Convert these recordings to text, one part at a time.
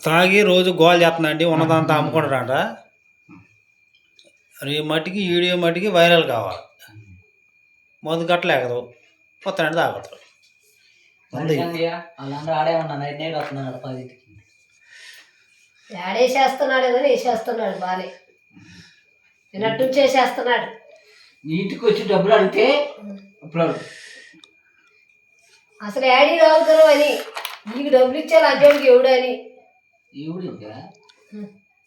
తాగి రోజు గోల్ చేస్తున్నాండి ఉన్నదంతా అమ్ముకుంటాడంట. ఈ మట్టికి వీడియో మట్టికి వైరల్ కావాలి. మందు కట్టలేకదు కొత్తనాడు తాగుతాడు. ఆడేసేస్తున్నాడు కదా వేసేస్తున్నాడు బాగా వినట్టు చేసేస్తున్నాడు. ఇంటికి వచ్చి డబ్బులు అడిగితే అసలు యాడీ తాగుతారు అని నీకు డబ్బులు ఇచ్చారు అజ్జోడికి ఎవడని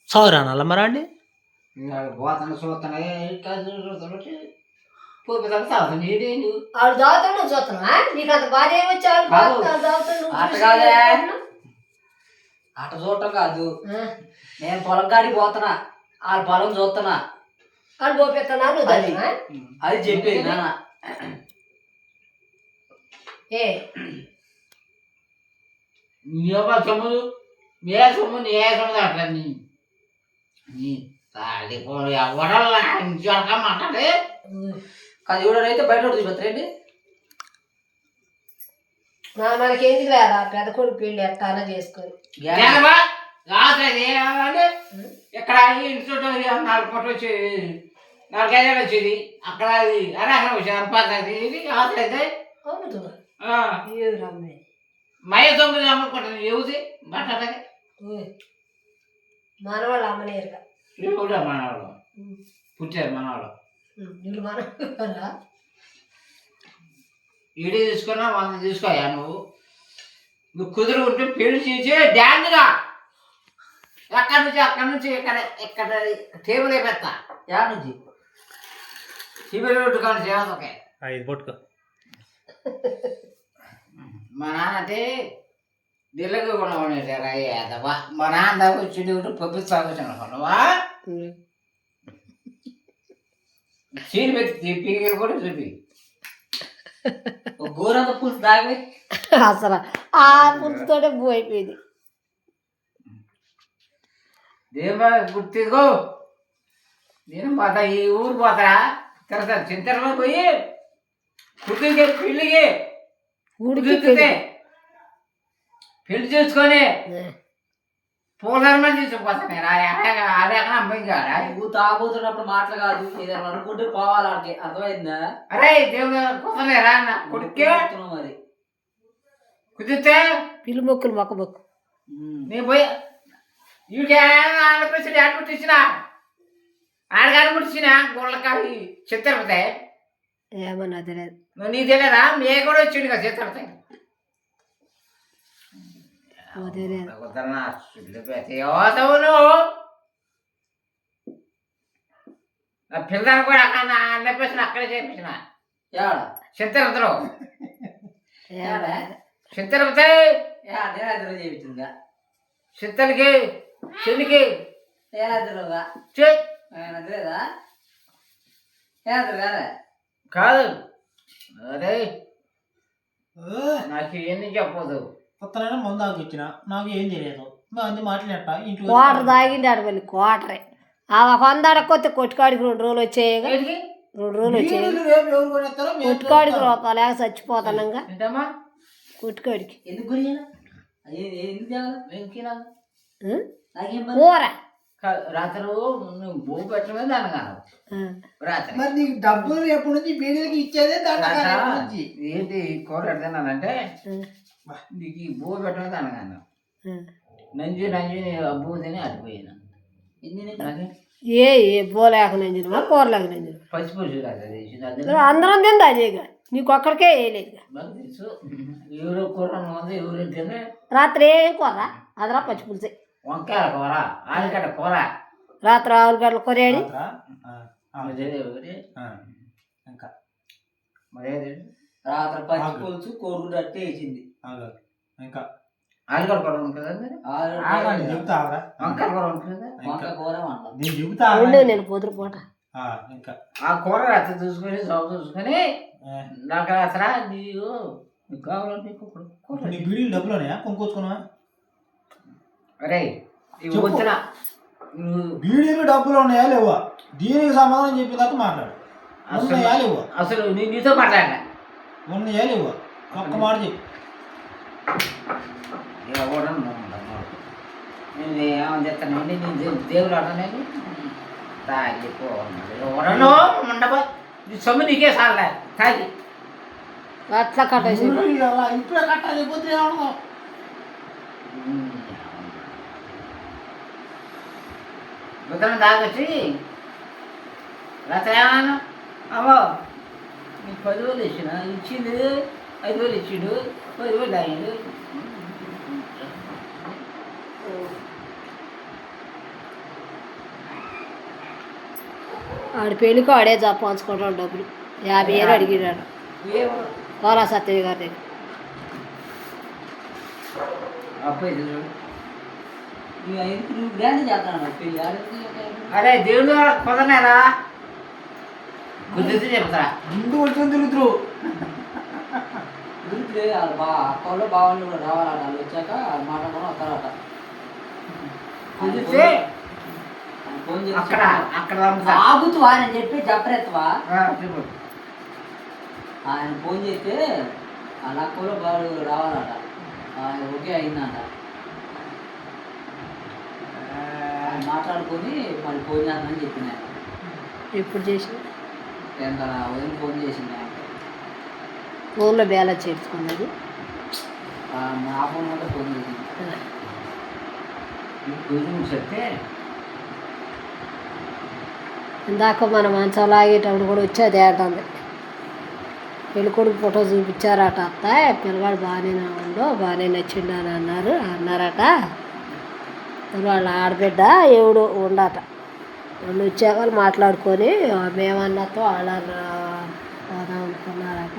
సౌరా నల్ల మరా అండి పోతాను చూస్తాను ఆడు తాగుతాడు నువ్వు చూస్తున్నా నీకు అంత బాధ ఏమొచ్చాడు అట చూడటం కాదు, నేను పొలం కాడికి పోతున్నా వాళ్ళ పొలం చూస్తున్నా ఆడు పోపెత్తనా నువ్వు అది చెప్పేది నాన్న. ఏ సొమ్ము నే సొమ్ము నే సొమ్ము అట్లా మాట్లాడే అది ఎవడైతే బయట చూపెత్తరండి. మనకేంది లేదా పెద్ద కొడుకు పెళ్ళి ఎట్టానా చేసుకొని ఎక్కడ నాలుగు పొట్టు వచ్చేది 4 ఐదేళ్ళు వచ్చేది అక్కడ అది అరాహం వచ్చేది అయితే మయ 9 అమ్ముకుంటుంది ఏది బట్ట మనవాళ్ళు అమ్మనేరుగా కూడా మనవాళ్ళు పుట్టారు మనవాళ్ళు ఈడీ తీసుకున్నా 100 తీసుకోయా నువ్వు కుదురు ఉంటే పెళ్లి చేసి డ్యాన్గా అక్కడి నుంచి ఇక్కడ టేబుల్ అయిపోతా యా నుంచి టేబుల్ పెట్టుకోండి చేయాలి. పట్టుకో మా నాన్న అంటే ఢిల్లీకి కూడా ఉండేటారా మా నాన్న దాకా వచ్చి పంపిస్తాను అనుకున్నావా చీని పెట్టి పీరిగలు కూడా చూపి గోరంత పులుసు తాగి అసలు ఆ పులుసుతోటే అయిపోయింది. దేవా గుర్తిగో నేను పోతా ఈ ఊరు పోతా తర్వాత చింతలో పోయి కుదిరికే పెళ్ళికి పెళ్లి చేసుకొని పూలధర్మం తీసుకుపోతాను అదే అమ్మాయి కాదా నువ్వు తాగుతున్నప్పుడు మాటలు కాదు ఏదైనా అనుకుంటే పోవాలి ఆడికి అర్థమైందా. అరే దేవుడు కుదరలేరా అన్న కొడుకే మరి కుదిరితే పిల్లి మొక్కులు మొక్క మొక్కు నేను పోయి వీడికి ఆడపిస్తుంది ఆడ ముట్టించిన ఆడగాడు ముట్టించిన గుళ్ళకాయ చిత్తరపతాయి ఏమన్నా తెలియదు నీ తెలియదా మే కూడా వచ్చిండు కదా చిత్తరపతాయి పిల్లలు కూడా అన్నపేసిన అక్కడే చేపించిన చిత్తరపతలో చిత్తరపతాయి చేపించిందా చిత్తలకి చెల్లికి కాదు అదే నాకు ఏంది చెప్పదు. కొత్తనైనా మందు ఆగిచ్చిన నాకు ఏం తెలియదు మంది మాట్లాడట ఇంట్లో కోటర్ తాగింది ఆడ వెళ్ళి కోటరే ఆ కొందాడ కొత్త కొట్టుకాడికి 2 రోజులు వచ్చాయిగా 2 రోజులు వచ్చాయి కొట్టుకాడికి లేక చచ్చిపోతానంగా కొట్టుకాడికి కూర రాత్రి భూ పెట్టడమే దానిగాను రాత్రి మరి నీకు డబ్బులు ఎప్పటి నుంచి బీడీలకి ఇచ్చేదే ఏంటి కూర పెడతానంటే నీకు ఈ భూ పెట్టడమే దానిగాను నంజు అబ్బు తిని అడిపోయాను ఏ బోలేక నంజినమా కూరలేక నంజిన పచ్చిపులుసు అందరం తింది అదేగా నీకు ఒక్కడికే వేయలేదు తెలుసు ఎవరో కూర ఎవరు తినే రాత్రి ఏం కూర అదరా పచ్చిపులుసే వంకాయ కూర ఆలుగడ్డ కూర రాత్రి ఆలుగడ్డలు కొరేడి ఇంకా రాత్రి పచ్చి పులుసు కోరుకుంటే అట్టే వేసింది ఇంకా ఆలుగడ్డ కూర ఉంటుంది వంకాయ కూర ఉంటుంది వంకాయ కూర నేను పొద్దు పూట ఇంకా ఆ కూర రాత్రి చూసుకొని సౌ చూసుకొని నాకు అసలు నీకు కావాలంటే నీ బీడీలు డబ్బులోనే కొనుక్కొచ్చుకున్నా. అరే ఇవి వచ్చిన బీడీలు డబ్బులు ఉన్నాయా లేవా దీనికి సమాధానం చెప్పేదాకా మాట్లాడు. ఉన్నాయా లేవా అసలు నీతో మాట్లాడలే ఉన్నాయా లేవా ఒక్క మాట చెప్పు. ఎవడం నేను ఏమని చెప్తానండి నేను దేవుడు అడగలేదు తాగిపోన్నాడు ఎవడనో ఉండబో సొమ్ము నీకే సార్లే తాగి అట్లా కట్టేసి ఇప్పుడే కట్టాలి పోతే ఏమన్నా ఉత్తరం తాగొచ్చి రాత్రి ఏమన్నా అమ్మో నీకు 10,000 ఇచ్చిన ఇచ్చిండు 5,000 ఇచ్చిండు 10,000 తాగిండు ఆడి పెళ్ళికి ఆడే పంచుకుంటాడు డబ్బులు 50,000 అడిగినాడు కోలా సత్యవి గారి దగ్గర. అరే దేవుడు కుదరనేరా గుర్తు చెప్తారా ముందు వచ్చి తిరుగుతురు అక్కలో బావాళ్ళు కూడా రావాలట వాళ్ళు వచ్చాక మాట్లాడుకుని వస్తారట కుదిరితే అక్కడ అక్కడ ఆగుతూ ఆయన చెప్పి జపరెత్వా ఆయన ఫోన్ చేస్తే వాళ్ళ అక్కలో బావాళ్ళు రావాలట ఆయన ఓకే అయిందంట మాట్లాడుకొని మరి ఫోన్ చేద్దామని చెప్పిన ఎప్పుడు చేసి ఎంత వదిలి ఫోన్ చేసింది ఫోన్లో బ్యాలెన్స్ చేర్చుకున్నది నా ఫోన్ కూడా ఫోన్ చేసింది చెప్తే ఇందాక మన మంచం లాగేటప్పుడు కూడా వచ్చి అదే అంటుంది పెళ్ళి కొడుకు ఫోటో చూపించారట అత్త పిల్లగాడు బాగానే ఉండు బాగానే నచ్చిండు అని అన్నారట వాళ్ళ ఆడబిడ్డ ఎవడు ఉండట వాళ్ళు వచ్చాక వాళ్ళు మాట్లాడుకొని మేమన్నతో వాళ్ళ పోదాం అనుకున్నారట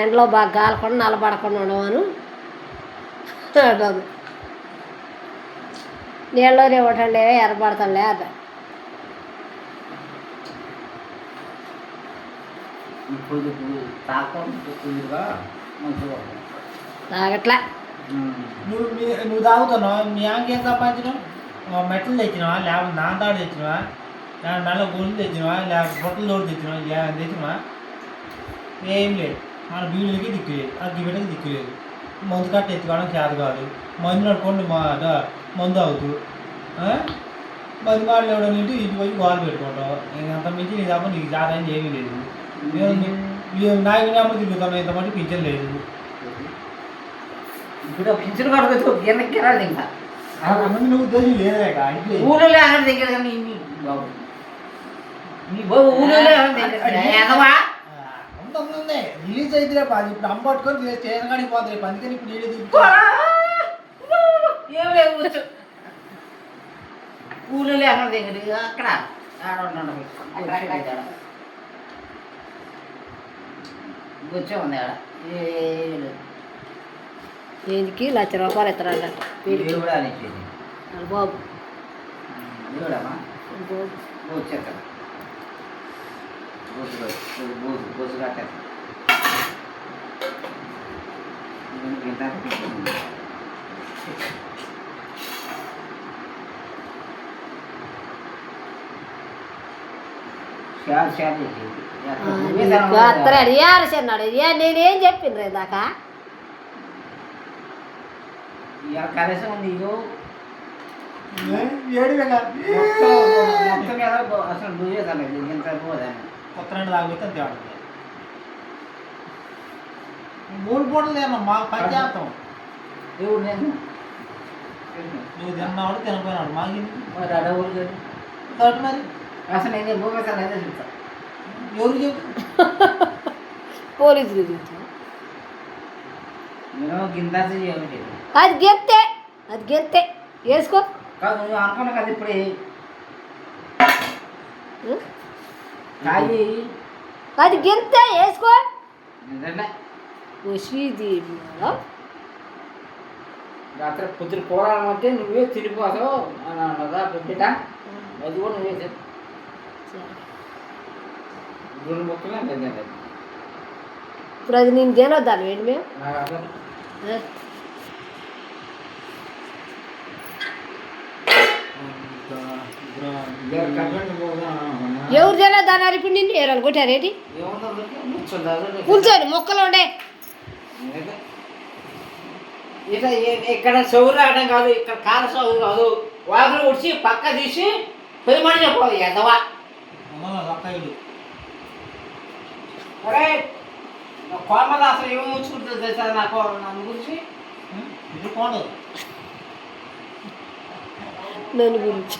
ఎండలో బాగా గాలకుండా నల్లబడకుండా ఉండమను అంటుంది నీళ్ళలోనే ఇవ్వటంలే ఎర్రబడతాంలే అట తాగట్లా నువ్వు తాగుతున్నావు మీ ఆంకేం సంపాదించినావు మెట్లు తెచ్చినావా లేకపోతే నాంతాడు తెచ్చినావా లేకపోతే నల్ల గొంతు తెచ్చినావా లేకపోతే బొట్టలు తోడు తెచ్చినావా తెచ్చినావా ఏం లేదు మన బీళ్ళకి దిక్కు లేదు అగ్గిపెట్టకి దిక్కు లేదు మందు కట్ట ఎత్తుకోవడం చేత కాదు మందు నడుకోండి మందు అవుతూ మందు కాళ్ళు ఎవడని ఇంటికి పోయి గోలు పెట్టుకుంటావు ఇంకంత మించి నీ తప్ప నీకు జాతర ఏమీ లేదు నాయకునేమో తిరుగుతాను ఇంత మట్టి పింఛన్ లేదు ఇప్పుడు పింఛన్ కడుగుతూ గిరాలి ఇంకా నువ్వు ఉద్దేశం లేదే ఊళ్ళో దగ్గర బాబు నీ బాబు ఊళ్ళో ఉంది రిలీజ్ అయితే ఇప్పుడు అమ్మ పట్టుకొని స్టేషన్ కాడికి పోతుంది రేపు అందుకని ఇప్పుడు ఏం లేవు ఊళ్ళో అక్కడ దగ్గర అక్కడ వచ్చే ఉంది ఆడ ఏంటికి ₹1,00,000 ఎత్తరాడ కూడా అనిచ్చేది బాబు దేవుడమ్మా వచ్చేస్తాడు బోసు కట్టేస్తాడు అత్తరాడు ఏరసన్నాడు నేనేం చెప్పిండ్రు ఇందాక కనీసం నీకు అసలు నువ్వేసాను ఇంత పోదాను కొత్త రెండు తాగితే అంతే ఆడుతుంది 3 పూటలు తిన్నాం మాకు పంచార్థం దేవుడు నేను నువ్వు తిన్నాడు తినపోయినాడు మాకు మరి అడవులు కాబట్టి మరి అసలు నేను భూమేశాను అయితే చూస్తా ఎవరు చెప్పు పోలీసులు చూసా నేను గింత చేయాలి అది గెత్తే వేసుకో కాదు నువ్వు అనుకున్నా కదా ఇప్పుడే కాయి అది గెత్తే వేసుకో నిజంగా శ్రీదేవి రాత్రి పొద్దున పోరాడమంటే నువ్వే తిరిగిపోతావు అని అన్నదా బిడ్డ అది కూడా నువ్వే చెప్పు 2 ముక్కలే పెద్ద ఇప్పుడు అది నేను తినొద్దాను ఏంటి మేము ఎవరు తినొద్దాను ఇప్పుడు నిన్ను ఏరాలు కొట్టారేంటి కూర్చోండి మొక్కలు ఉండే ఇట్లా ఇక్కడ చెవులు రావడం కాదు, ఇక్కడ కాలు చెవులు కాదు, వాగులు ఉడిచి పక్క తీసి పెరుమని చెప్పాలి ఎదవా. అరే కోమద అసలు ఏం ముచ్చుకుంటుంది తెలుసా నాకు నన్ను గురించి. ఇది పోదు నన్ను గురించి